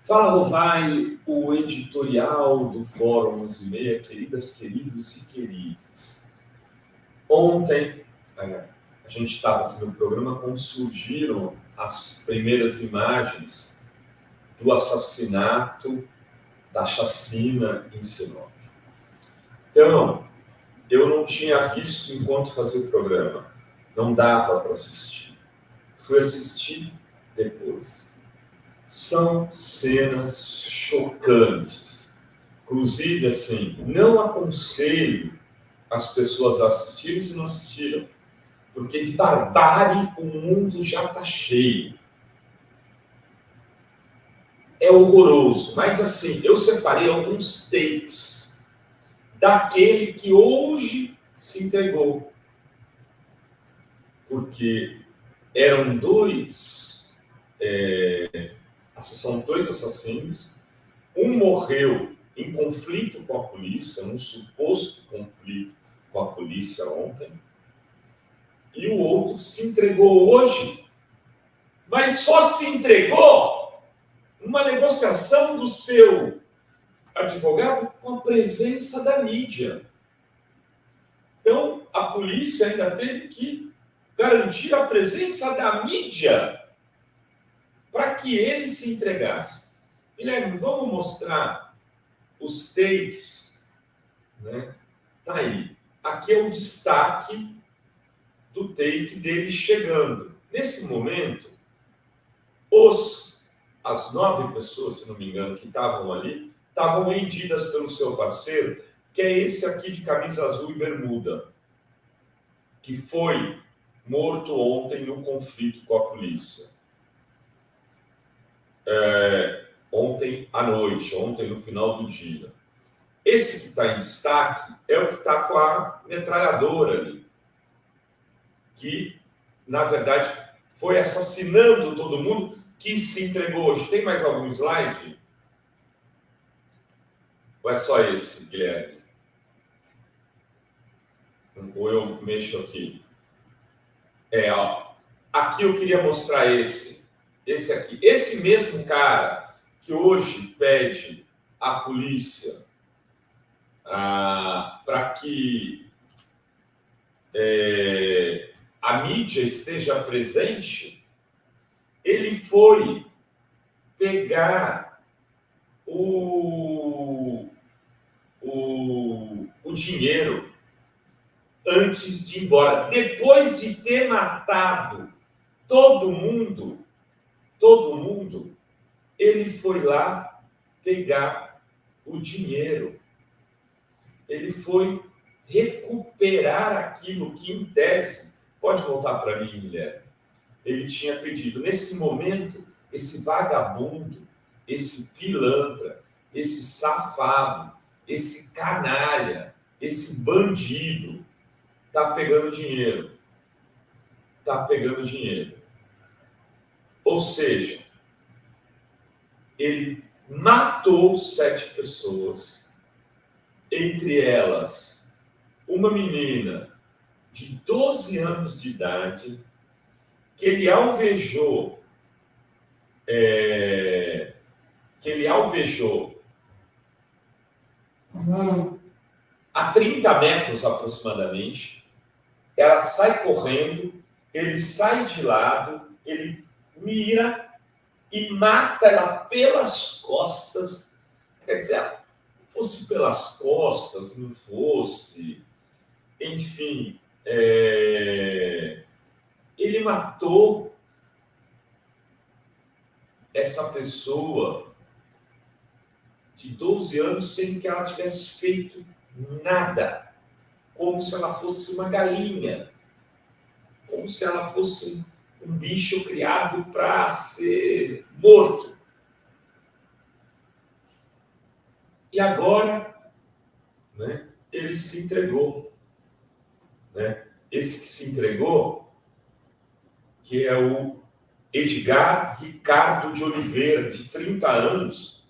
Fala, Rovai, o editorial do Fórum 11:30, queridas, queridos e queridos. Ontem, a gente estava aqui no programa quando surgiram as primeiras imagens do assassinato, da chacina em Sinop. Então, eu não tinha visto enquanto fazia o programa. Não dava para assistir. Fui assistir depois. São cenas chocantes. Inclusive, assim, não aconselho as pessoas a assistirem se não assistiram, porque de barbárie o mundo já está cheio. É horroroso, mas assim, eu separei alguns takes daquele que hoje se entregou. Porque eram são dois assassinos, um morreu em conflito com a polícia, um suposto conflito com a polícia ontem, e o outro se entregou hoje, mas só se entregou numa negociação do seu advogado com a presença da mídia. Então, a polícia ainda teve que garantir a presença da mídia para que ele se entregasse. Guilherme, vamos mostrar os takes, né? Tá aí. Aqui é o destaque do take dele chegando. Nesse momento, as 9 pessoas, se não me engano, que estavam ali, estavam rendidas pelo seu parceiro, que é esse aqui de camisa azul e bermuda, que foi morto ontem no conflito com a polícia. Ontem à noite, ontem no final do dia. Esse que está em destaque é o que está com a metralhadora ali, que, na verdade, foi assassinando todo mundo, que se entregou hoje. Tem mais algum slide? Ou é só esse, Guilherme? Ou eu mexo aqui? Aqui eu queria mostrar esse aqui. Esse mesmo cara que hoje pede à polícia para que a mídia esteja presente, ele foi pegar o dinheiro antes de ir embora. Depois de ter matado todo mundo, ele foi lá pegar o dinheiro. Ele foi recuperar aquilo que, em tese, pode voltar para mim, Guilherme, ele tinha pedido. Nesse momento, esse vagabundo, esse pilantra, esse safado, esse canalha, esse bandido, está pegando dinheiro. Ou seja, ele matou 7 pessoas, entre elas uma menina de 12 anos de idade, que ele alvejou a 30 metros aproximadamente. Ela sai correndo, ele sai de lado, ele mira e mata ela pelas costas. Quer dizer, fosse pelas costas, não fosse, enfim, ele matou essa pessoa de 12 anos sem que ela tivesse feito nada, como se ela fosse uma galinha, como se ela fosse um bicho criado para ser morto. E agora, né, ele se entregou. Né? Esse que se entregou, que é o Edgar Ricardo de Oliveira, de 30 anos.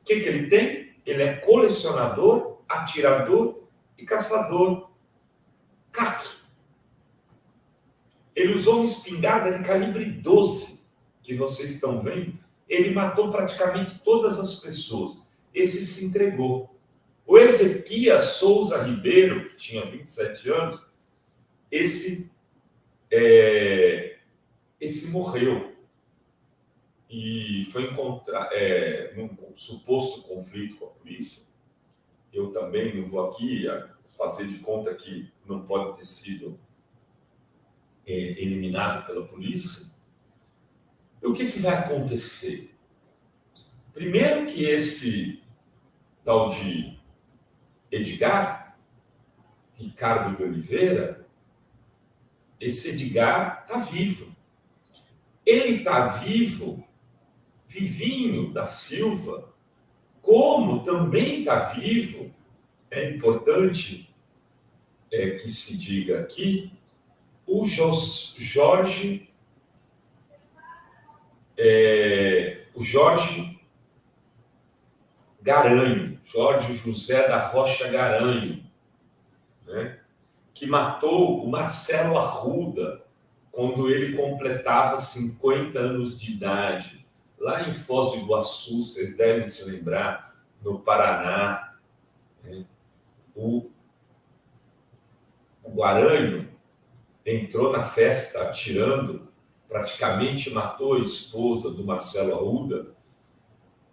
O que ele tem? Ele é colecionador, atirador e caçador. CAC. Ele usou uma espingarda de calibre 12, que vocês estão vendo, ele matou praticamente todas as pessoas. Esse se entregou. O Ezequias Souza Ribeiro, que tinha 27 anos, esse morreu. E foi encontrar num suposto conflito com a polícia. Eu também não vou aqui fazer de conta que não pode ter sido eliminado pela polícia. E o que vai acontecer? Primeiro que esse tal de Edgar, Ricardo de Oliveira, esse Edgar está vivo. Ele está vivo, Vivinho da Silva, como também está vivo, é importante que se diga aqui, o Jorge Garanho, Jorge José da Rocha Garanho, né, que matou o Marcelo Arruda quando ele completava 50 anos de idade, lá em Foz do Iguaçu, vocês devem se lembrar, no Paraná. Né? O Garanho entrou na festa atirando, praticamente matou a esposa do Marcelo Arruda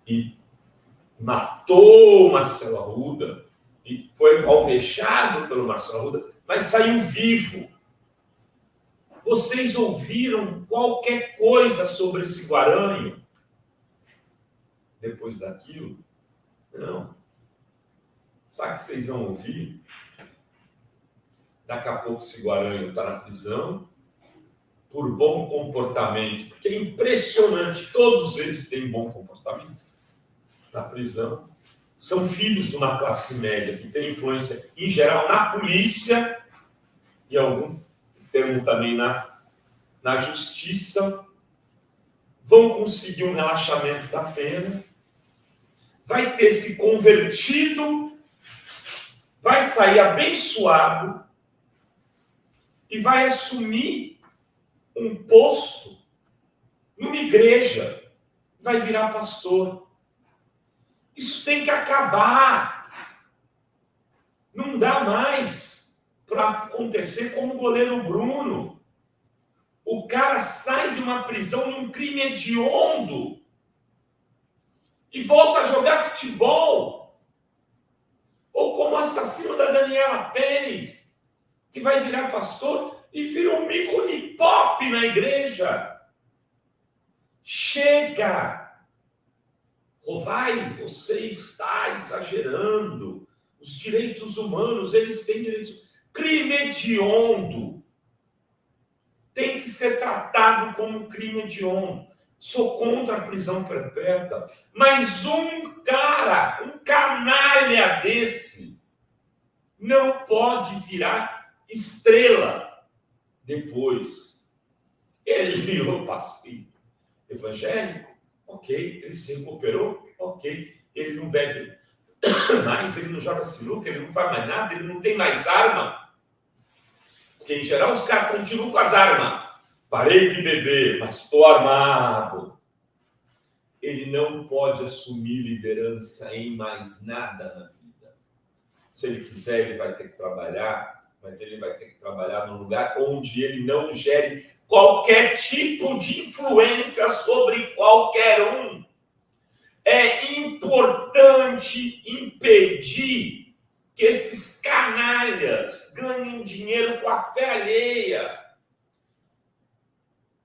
e matou o Marcelo Arruda e foi alvejado pelo Marcelo Arruda, mas saiu vivo. Vocês ouviram qualquer coisa sobre esse Garanho depois daquilo? Não. Sabe o que vocês vão ouvir? Daqui a pouco esse Garanho está na prisão por bom comportamento, porque é impressionante, todos eles têm bom comportamento na prisão. São filhos de uma classe média que tem influência, em geral, na polícia e algum termo também na justiça. Vão conseguir um relaxamento da pena, vai ter se convertido, vai sair abençoado e vai assumir um posto numa igreja, vai virar pastor. Isso tem que acabar. Não dá mais para acontecer como o goleiro Bruno. O cara sai de uma prisão num crime hediondo e volta a jogar futebol. Ou como o assassino da Daniela Pérez, que vai virar pastor e vira um ícone pop na igreja. Chega! Rovai, você está exagerando. Os direitos humanos, eles têm direitos. Crime hediondo tem que ser tratado como crime hediondo. Sou contra a prisão perpétua, mas um cara, um canalha desse, não pode virar estrela depois. Ele virou pastor evangélico, ok. Ele se recuperou, ok. Ele não bebe mais, ele não joga sinuca, ele não faz mais nada, ele não tem mais arma. Porque, em geral, os caras continuam com as armas. Parei de beber, mas estou armado. Ele não pode assumir liderança em mais nada na vida. Se ele quiser, ele vai ter que trabalhar, mas ele vai ter que trabalhar num lugar onde ele não gere qualquer tipo de influência sobre qualquer um. É importante impedir que esses canalhas ganhem dinheiro com a fé alheia.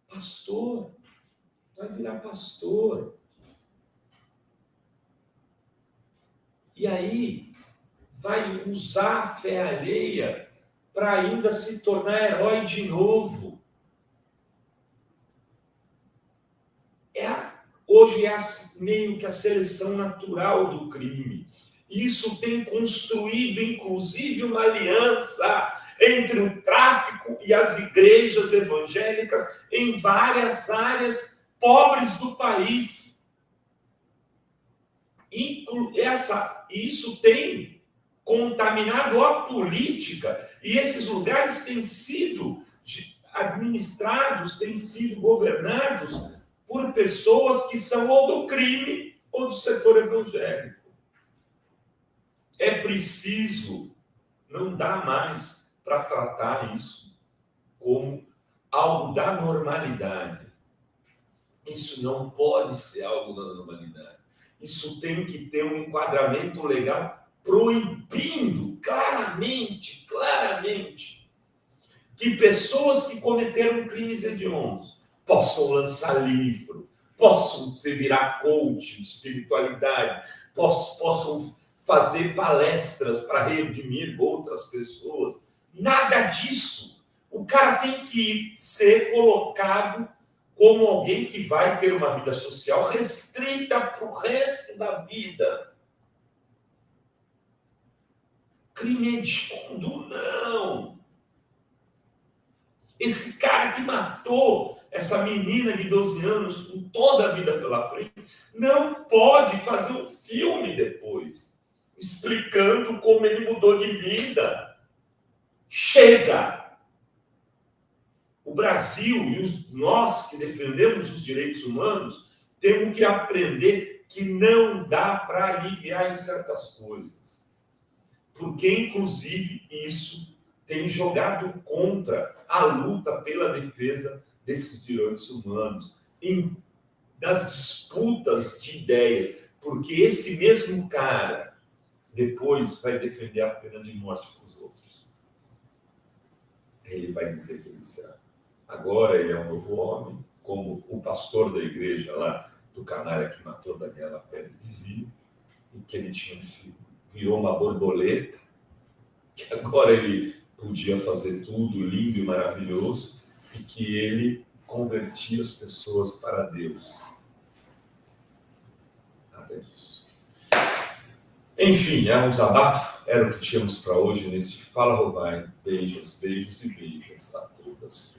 Pastor, vai virar pastor. E aí, vai usar a fé alheia para ainda se tornar herói de novo. Hoje é meio que a seleção natural do crime. Isso tem construído, inclusive, uma aliança entre o tráfico e as igrejas evangélicas em várias áreas pobres do país. Isso tem contaminado a política e esses lugares têm sido administrados, têm sido governados por pessoas que são ou do crime ou do setor evangélico. É preciso, não dá mais para tratar isso como algo da normalidade. Isso não pode ser algo da normalidade. Isso tem que ter um enquadramento legal proibindo claramente, que pessoas que cometeram crimes hediondos possam lançar livro, possam se virar coach de espiritualidade, possam fazer palestras para redimir outras pessoas. Nada disso. O cara tem que ser colocado como alguém que vai ter uma vida social restrita para o resto da vida. Crime hediondo, não. Esse cara que matou essa menina de 12 anos com toda a vida pela frente, não pode fazer um filme depois, explicando como ele mudou de vida. Chega! O Brasil e nós que defendemos os direitos humanos temos que aprender que não dá para aliviar em certas coisas. Porque, inclusive, isso tem jogado contra a luta pela defesa desses direitos humanos, das disputas de ideias, porque esse mesmo cara depois vai defender a pena de morte para os outros. Ele vai dizer que ele será. Agora ele é um novo homem, como o pastor da igreja lá do Canária que matou Daniela Pérez dizia, e que ele virou uma borboleta, que agora ele podia fazer tudo lindo e maravilhoso, e que ele convertia as pessoas para Deus. Nada disso. Enfim, é um desabafo, era o que tínhamos para hoje nesse Fala Rovai. Beijos, beijos e beijos a todas.